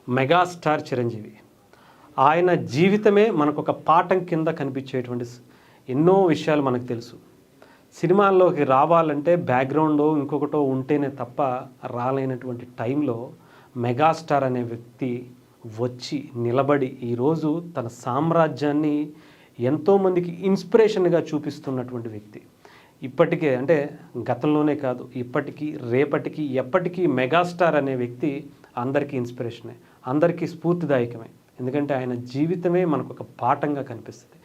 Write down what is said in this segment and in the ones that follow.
Megastar Chiranjeevi. ఆయన జీవితమే మనకొక పాఠం కింద కనిపించేటువంటి ఎన్నో విషయాలు మనకు తెలుసు. సినిమాల్లోకి రావాలంటే బ్యాక్గ్రౌండో ఇంకొకటో ఉంటేనే తప్ప రాలేనటువంటి టైంలో మెగాస్టార్ అనే వ్యక్తి వచ్చి నిలబడి ఈరోజు తన సామ్రాజ్యాన్ని ఎంతోమందికి ఇన్స్పిరేషన్గా చూపిస్తున్నటువంటి వ్యక్తి. ఇప్పటికే అంటే గతంలోనే కాదు, ఇప్పటికీ రేపటికి ఎప్పటికీ మెగాస్టార్ అనే వ్యక్తి అందరికీ ఇన్స్పిరేషనే, అందరికీ స్ఫూర్తిదాయకమే. ఎందుకంటే ఆయన జీవితమే మనకు ఒక పాఠంగా కనిపిస్తుంది.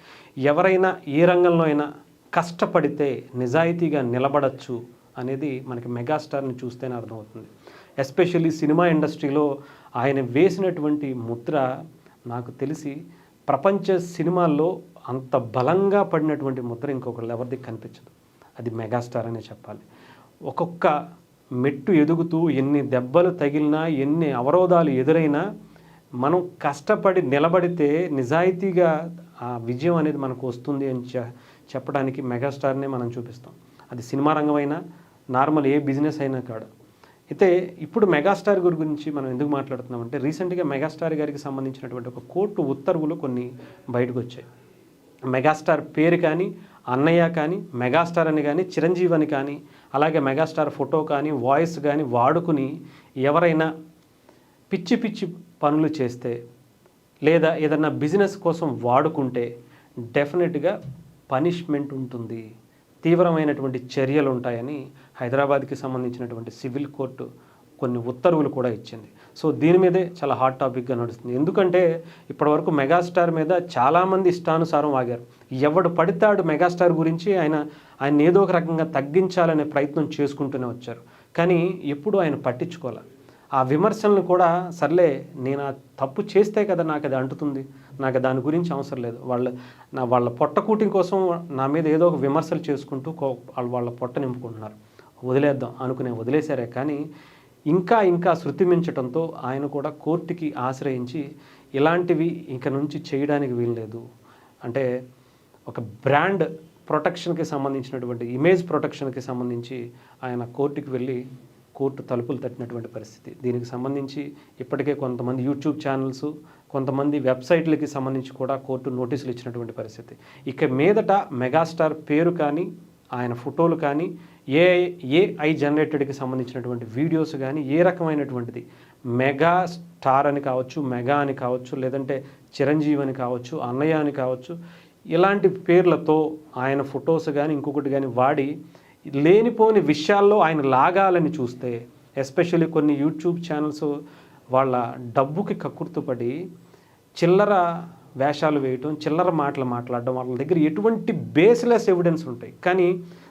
ఎవరైనా ఏ రంగంలో అయినా కష్టపడితే నిజాయితీగా నిలబడచ్చు అనేది మనకి మెగాస్టార్ని చూస్తేనే అర్థమవుతుంది. ఎస్పెషల్లీ సినిమా ఇండస్ట్రీలో ఆయన వేసినటువంటి ముద్ర నాకు తెలిసి ప్రపంచ సినిమాల్లో అంత బలంగా పడినటువంటి ముద్ర ఇంకొకళ్ళు ఎవరిది కనిపించదు. అది మెగాస్టార్ అనే చెప్పాలి. ఒక్కొక్క మెట్టు ఎదుగుతూ ఎన్ని దెబ్బలు తగిలినా, ఎన్ని అవరోధాలు ఎదురైనా మనం కష్టపడి నిలబడితే నిజాయితీగా ఆ విజయం అనేది మనకు వస్తుంది అని చెప్పడానికి మెగాస్టార్నే మనం చూపిస్తాం. అది సినిమా రంగమైనా, నార్మల్ ఏ బిజినెస్ అయినా కాదు. అయితే ఇప్పుడు మెగాస్టార్ గురించి మనం ఎందుకు మాట్లాడుతున్నామంటే, రీసెంట్గా మెగాస్టార్ గారికి సంబంధించినటువంటి ఒక కోర్టు ఉత్తర్వులు కొన్ని బయటకు వచ్చాయి. మెగాస్టార్ పేరు కానీ, అన్నయ్య కానీ, మెగాస్టార్ అని కానీ, చిరంజీవి అని కానీ, అలాగే మెగాస్టార్ ఫోటో కానీ, వాయిస్ కానీ వాడుకుని ఎవరైనా పిచ్చి పిచ్చి పనులు చేస్తే లేదా ఏదన్నా బిజినెస్ కోసం వాడుకుంటే డెఫినెట్గా పనిష్మెంట్ ఉంటుంది, తీవ్రమైనటువంటి చర్యలు ఉంటాయని హైదరాబాద్కి సంబంధించినటువంటి సివిల్ కోర్టు కొన్ని ఉత్తర్వులు కూడా ఇచ్చింది. సో దీని మీదే చాలా హాట్ టాపిక్గా నడుస్తుంది. ఎందుకంటే ఇప్పటివరకు మెగాస్టార్ మీద చాలామంది ఇష్టానుసారం ఆగారు. ఎవడు పడితాడు మెగాస్టార్ గురించి ఆయన ఏదో ఒక రకంగా తగ్గించాలనే ప్రయత్నం చేసుకుంటూనే వచ్చారు. కానీ ఎప్పుడు ఆయన పట్టించుకోవాలి. ఆ విమర్శలను కూడా సర్లే, నేను ఆ తప్పు చేస్తే కదా నాకు అది అంటుతుంది, నాకు దాని గురించి అవసరం లేదు, వాళ్ళ పొట్టకూటి కోసం నా మీద ఏదో ఒక విమర్శలు చేసుకుంటూ వాళ్ళ పొట్ట నింపుకుంటున్నారు, వదిలేద్దాం అనుకునే వదిలేశారే. కానీ ఇంకా శృతి మించడంతో ఆయన కూడా కోర్టుకి ఆశ్రయించి ఇలాంటివి ఇంక నుంచి చేయడానికి వీల్లేదు అంటే ఒక బ్రాండ్ ప్రొటెక్షన్కి సంబంధించినటువంటి ఇమేజ్ ప్రొటెక్షన్కి సంబంధించి ఆయన కోర్టుకి వెళ్ళి కోర్టు తలుపులు తట్టినటువంటి పరిస్థితి. దీనికి సంబంధించి ఇప్పటికే కొంతమంది యూట్యూబ్ ఛానల్స్, కొంతమంది వెబ్సైట్లకి సంబంధించి కూడా కోర్టు నోటీసులు ఇచ్చినటువంటి పరిస్థితి. ఇక మీదట మెగాస్టార్ పేరు కానీ, ఆయన ఫోటోలు కానీ, ఏఐ జనరేటెడ్కి సంబంధించినటువంటి వీడియోస్ కానీ ఏ రకమైనటువంటిది మెగా స్టార్ అని కావచ్చు, మెగా అని కావచ్చు, లేదంటే చిరంజీవి అని కావచ్చు, అన్నయ్య అని కావచ్చు, ఇలాంటి పేర్లతో ఆయన ఫొటోస్ కానీ ఇంకొకటి కానీ వాడి లేనిపోని విషయాల్లో ఆయన లాగాలని చూస్తే, ఎస్పెషల్లీ కొన్ని యూట్యూబ్ ఛానల్స్ వాళ్ళ డబ్బుకి కక్కుర్తుపడి చిల్లర వేషాలు వేయటం, చిల్లర మాటలు మాట్లాడడం, వాళ్ళ దగ్గర ఎటువంటి బేస్లెస్ ఎవిడెన్స్ ఉంటాయి. కానీ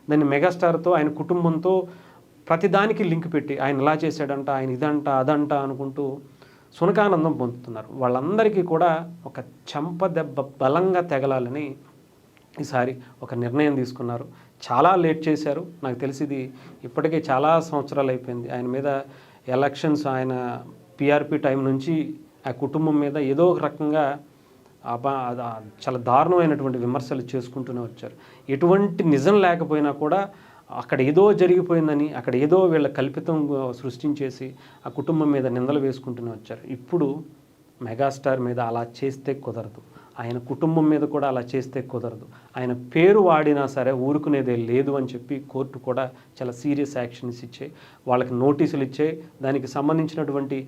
దాన్ని మెగాస్టార్తో, ఆయన కుటుంబంతో ప్రతిదానికి లింక్ పెట్టి ఆయన ఇలా చేశాడంట, ఆయన ఇదంట అదంట అనుకుంటూ సునకానందం పొందుతున్నారు. వాళ్ళందరికీ కూడా ఒక చెంపదెబ్బ బలంగా తెగలాలని ఈసారి ఒక నిర్ణయం తీసుకున్నారు. చాలా లేట్ చేశారు. నాకు తెలిసి ఇది ఇప్పటికే చాలా సంవత్సరాలు అయిపోయింది. ఆయన మీద ఎలక్షన్స్, ఆయన పిఆర్పి టైం నుంచి ఆ కుటుంబం మీద ఏదో ఒక రకంగా చాలా దారుణమైనటువంటి విమర్శలు చేసుకుంటూనే వచ్చారు. ఎటువంటి నిజం లేకపోయినా కూడా అక్కడ ఏదో జరిగిపోయిందని, అక్కడ ఏదో వీళ్ళ కల్పితం సృష్టించేసి ఆ కుటుంబం మీద నిందలు వేసుకుంటూనే వచ్చారు. ఇప్పుడు మెగాస్టార్ మీద అలా చేస్తే కుదరదు, ఆయన కుటుంబం మీద కూడా అలా చేస్తే కుదరదు. ఆయన పేరు వాడినా సరే ఊరుకునేదే లేదు అని చెప్పి కోర్టు కూడా చాలా సీరియస్ యాక్షన్స్ ఇచ్చాయి, వాళ్ళకి నోటీసులు ఇచ్చాయి. దానికి సంబంధించినటువంటి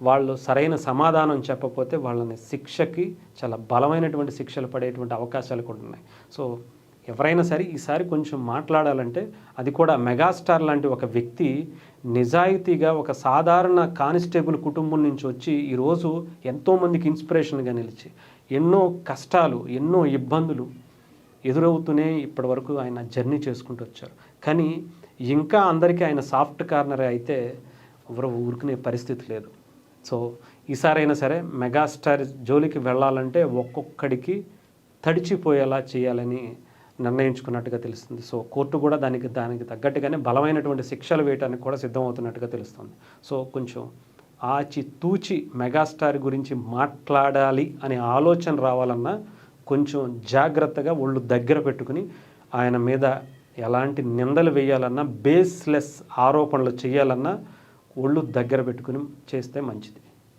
వాళ్ళు సరైన సమాధానం చెప్పకపోతే వాళ్ళని శిక్షకి చాలా బలమైనటువంటి శిక్షలు పడేటువంటి అవకాశాలు కూడా ఉన్నాయి. సో ఎవరైనా సరే ఈసారి కొంచెం మాట్లాడాలంటే అది కూడా మెగాస్టార్ లాంటి ఒక వ్యక్తి నిజాయితీగా ఒక సాధారణ కానిస్టేబుల్ కుటుంబం నుంచి వచ్చి ఈరోజు ఎంతోమందికి ఇన్స్పిరేషన్గా నిలిచి ఎన్నో కష్టాలు, ఎన్నో ఇబ్బందులు ఎదురవుతూనే ఇప్పటి వరకు ఆయన జర్నీ చేసుకుంటూ వచ్చారు. కానీ ఇంకా అందరికీ ఆయన సాఫ్ట్ కార్నర్ అయితే ఎవరు ఊరుకునే పరిస్థితి లేదు. సో ఈసారైనా సరే మెగాస్టార్ జోలికి వెళ్ళాలంటే ఒక్కొక్కడికి తడిచిపోయేలా చేయాలని నిర్ణయించుకున్నట్టుగా తెలుస్తుంది. సో కోర్టు కూడా దానికి తగ్గట్టుగానే బలమైనటువంటి శిక్షలు వేయడానికి కూడా సిద్ధమవుతున్నట్టుగా తెలుస్తుంది. సో కొంచెం ఆచితూచి మెగాస్టార్ గురించి మాట్లాడాలి అనే ఆలోచన రావాలన్నా కొంచెం జాగ్రత్తగా ఒళ్ళు దగ్గర పెట్టుకుని ఆయన మీద ఎలాంటి నిందలు వేయాలన్నా, బేస్లెస్ ఆరోపణలు చేయాలన్నా ఒళ్ళు దగ్గర పెట్టుకుని చేస్తే మంచిది.